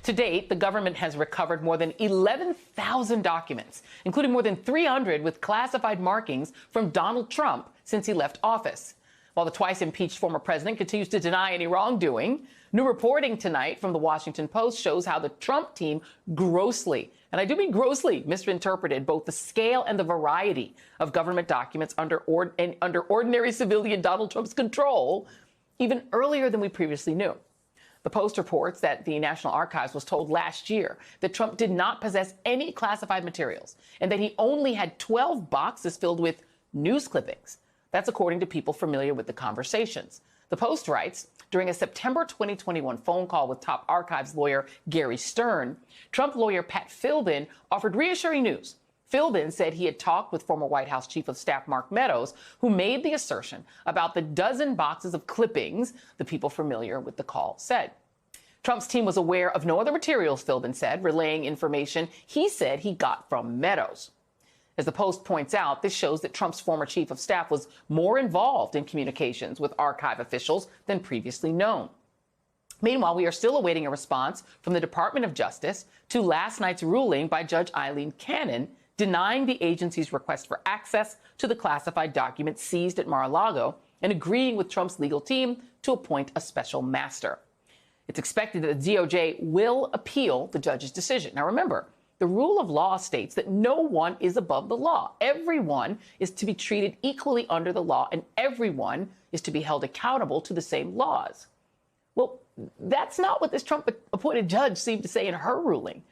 To date, the government has recovered more than 11,000 documents, including more than 300 with classified markings from Donald Trump since he left office. While the twice impeached former president continues to deny any wrongdoing, new reporting tonight from the Washington Post shows how the Trump team grossly, and I do mean grossly, misinterpreted both the scale and the variety of government documents under ordinary civilian Donald Trump's control, even earlier than we previously knew. The Post reports that the National Archives was told last year that Trump did not possess any classified materials and that he only had 12 boxes filled with news clippings. That's according to people familiar with the conversations. The Post writes, during a September 2021 phone call with top archives lawyer Gary Stern, Trump lawyer Pat Philbin offered reassuring news. Philbin said he had talked with former White House Chief of Staff Mark Meadows, who made the assertion about the dozen boxes of clippings the people familiar with the call said. Trump's team was aware of no other materials, Philbin said, relaying information he said he got from Meadows. As the Post points out, this shows that Trump's former chief of staff was more involved in communications with archive officials than previously known. Meanwhile, we are still awaiting a response from the Department of Justice to last night's ruling by Judge Eileen Cannon denying the agency's request for access to the classified documents seized at Mar-a-Lago and agreeing with Trump's legal team to appoint a special master. It's expected that the DOJ will appeal the judge's decision. Now, remember, the rule of law states that no one is above the law. Everyone is to be treated equally under the law, and everyone is to be held accountable to the same laws. Well, that's not what this Trump-appointed judge seemed to say in her ruling,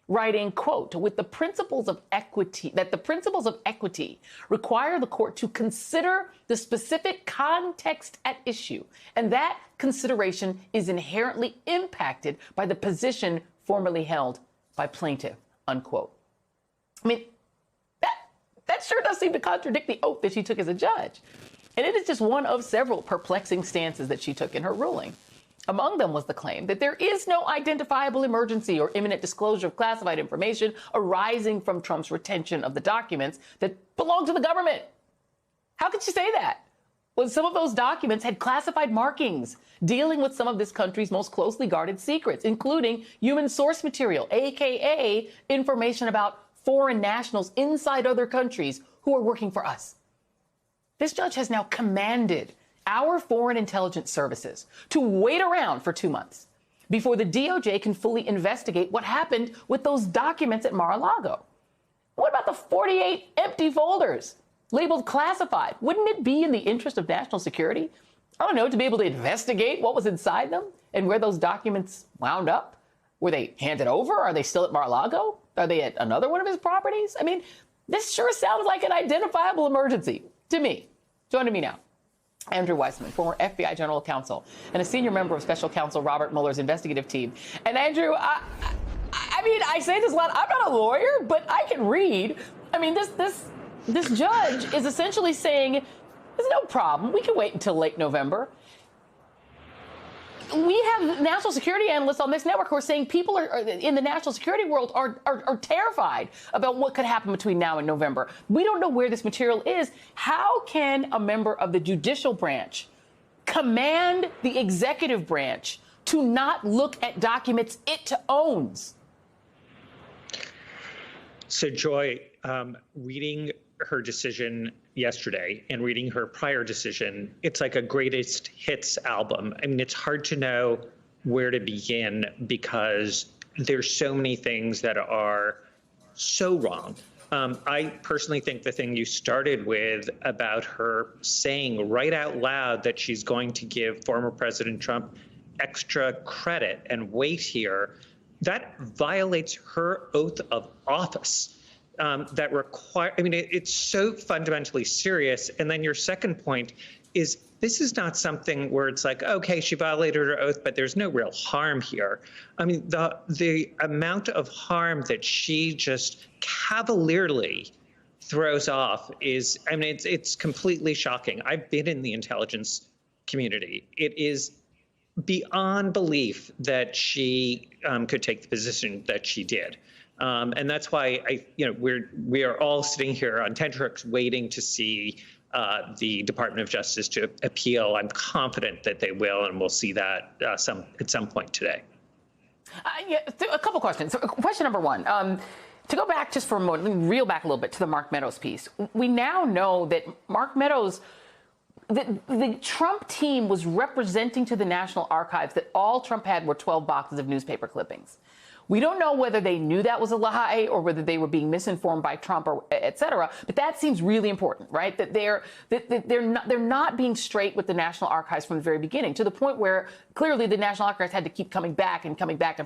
writing, quote, with the principles of equity, that the principles of equity require the court to consider the specific context at issue, and that consideration is inherently impacted by the position formerly held by plaintiff, unquote. I mean, that sure does seem to contradict the oath that she took as a judge. And it is just one of several perplexing stances that she took in her ruling. Among them was the claim that there is no identifiable emergency or imminent disclosure of classified information arising from Trump's retention of the documents that belong to the government. How could she say that? Well, some of those documents had classified markings dealing with some of this country's most closely guarded secrets, including human source material, a.k.a. information about foreign nationals inside other countries who are working for us. This judge has now commanded our foreign intelligence services to wait around for 2 months before the DOJ can fully investigate what happened with those documents at Mar-a-Lago. What about the 48 empty folders labeled classified? Wouldn't it be in the interest of national security, I don't know, to be able to investigate what was inside them and where those documents wound up? Were they handed over? Are they still at Mar-a-Lago? Are they at another one of his properties? I mean, this sure sounds like an identifiable emergency to me. Joining me now, Andrew Weissman, former FBI general counsel and a senior member of special counsel Robert Mueller's investigative team. And Andrew, I mean, I say this a lot. I'm not a lawyer, but I can read. I mean, this judge is essentially saying, there's no problem. We can wait until late November. We have national security analysts on this network who are saying people are in the national security world are terrified about what could happen between now and November. We don't know where this material is. How can a member of the judicial branch command the executive branch to not look at documents it owns? So, Joy, reading her decision yesterday and reading her prior decision, it's like a greatest hits album. I mean, it's hard to know where to begin because there's so many things that are so wrong. I personally think the thing you started with about her saying right out loud that she's going to give former President Trump extra credit and weight here, that violates her oath of office. That require, I mean, it's so fundamentally serious. And then your second point is this is not something where it's like, okay, she violated her oath, but there's no real harm here. I mean, the amount of harm that she just cavalierly throws off is, I mean, it's completely shocking. I've been in the intelligence community. It is beyond belief that she could take the position that she did. And that's why we are all sitting here on tenterhooks waiting to see the Department of Justice to appeal. I'm confident that they will, and we'll see that at some point today. A couple questions. So, question number one. To go back just for a moment, let me reel back a little bit to the Mark Meadows piece. We now know that Mark Meadows, the Trump team was representing to the National Archives that all Trump had were 12 boxes of newspaper clippings. We don't know whether they knew that was a lie or whether they were being misinformed by Trump or et cetera. But that seems really important, right? That they're not being straight with the National Archives from the very beginning, to the point where clearly the National Archives had to keep coming back and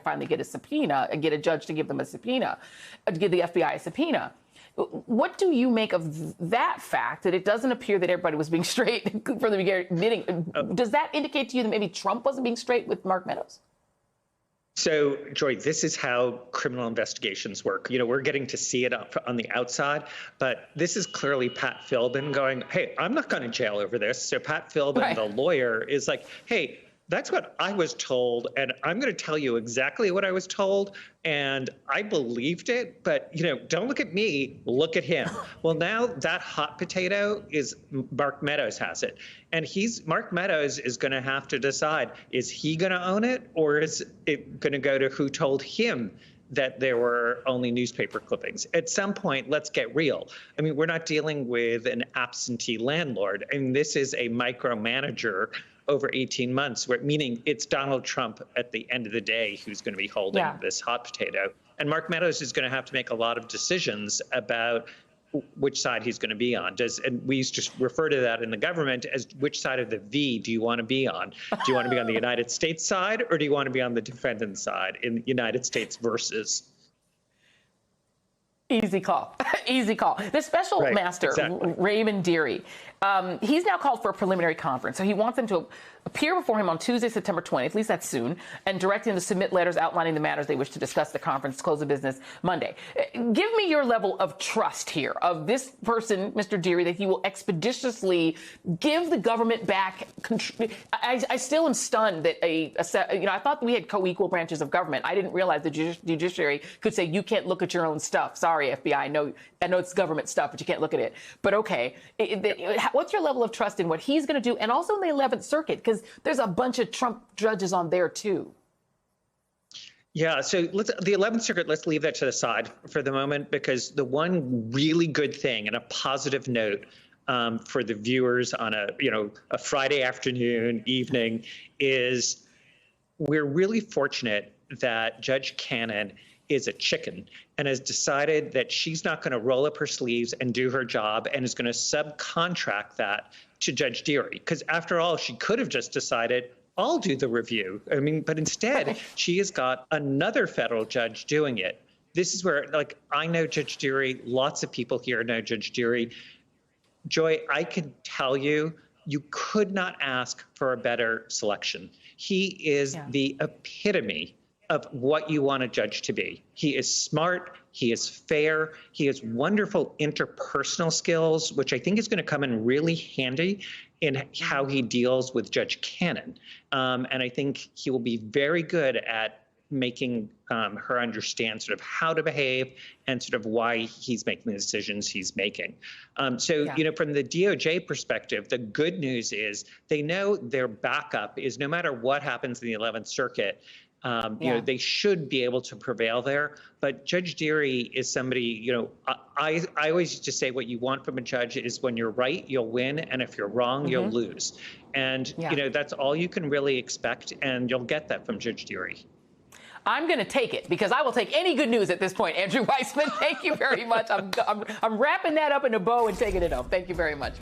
finally get a subpoena and get a judge to give them a subpoena, to give the FBI a subpoena. What do you make of that fact, that it doesn't appear that everybody was being straight from the beginning? Does that indicate to you that maybe Trump wasn't being straight with Mark Meadows? So, Joy, this is how criminal investigations work. You know, we're getting to see it on the outside, but this is clearly Pat Philbin going, hey, I'm not going to jail over this. So Pat Philbin, right, the lawyer, is like, hey, that's what I was told, and I'm going to tell you exactly what I was told, and I believed it, but, you know, don't look at me, look at him. Well, now that hot potato is Mark Meadows has it, and Mark Meadows is going to have to decide, is he going to own it, or is it going to go to who told him that there were only newspaper clippings? At some point, let's get real. I mean, we're not dealing with an absentee landlord. I mean, this is a micromanager over 18 months, meaning it's Donald Trump at the end of the day who's going to be holding this hot potato. And Mark Meadows is going to have to make a lot of decisions about which side he's going to be on. And we used to refer to that in the government as, which side of the V do you want to be on? Do you want to be on the United States side, or do you want to be on the defendant's side in United States versus? Easy call. Easy call. The special master, exactly, Raymond Dearie, he's now called for a preliminary conference. So he wants them to appear before him on Tuesday, September 20th, at least that's soon, and direct him to submit letters outlining the matters they wish to discuss at the conference, close of business Monday. Give me your level of trust here of this person, Mr. Dearie, that he will expeditiously give the government back. I still am stunned that I thought we had co-equal branches of government. I didn't realize the judiciary could say, you can't look at your own stuff. Sorry, FBI. I know it's government stuff, but you can't look at it. But okay, what's your level of trust in what he's going to do, and also in the 11th Circuit, because there's a bunch of Trump judges on there too. Yeah, so the 11th Circuit, let's leave that to the side for the moment, because the one really good thing and a positive note for the viewers on a Friday afternoon, evening, is we're really fortunate that Judge Cannon is a chicken and has decided that she's not going to roll up her sleeves and do her job, and is going to subcontract that to Judge Dearie. Because after all, she could have just decided, I'll do the review. I mean, but instead, she has got another federal judge doing it. This is where, like, I know Judge Dearie. Lots of people here know Judge Dearie. Joy, I can tell you, you could not ask for a better selection. He is the epitome of what you want a judge to be. He is smart, he is fair, he has wonderful interpersonal skills, which I think is going to come in really handy in how he deals with Judge Cannon. And I think he will be very good at making her understand sort of how to behave and sort of why he's making the decisions he's making. From the DOJ perspective, the good news is they know their backup is, no matter what happens in the 11th Circuit, they should be able to prevail there. But Judge Dearie is somebody, I always used to say, what you want from a judge is, when you're right, you'll win. And if you're wrong, you'll lose. And, that's all you can really expect. And you'll get that from Judge Dearie. I'm going to take it, because I will take any good news at this point. Andrew Weissman, thank you very much. I'm wrapping that up in a bow and taking it up. Thank you very much.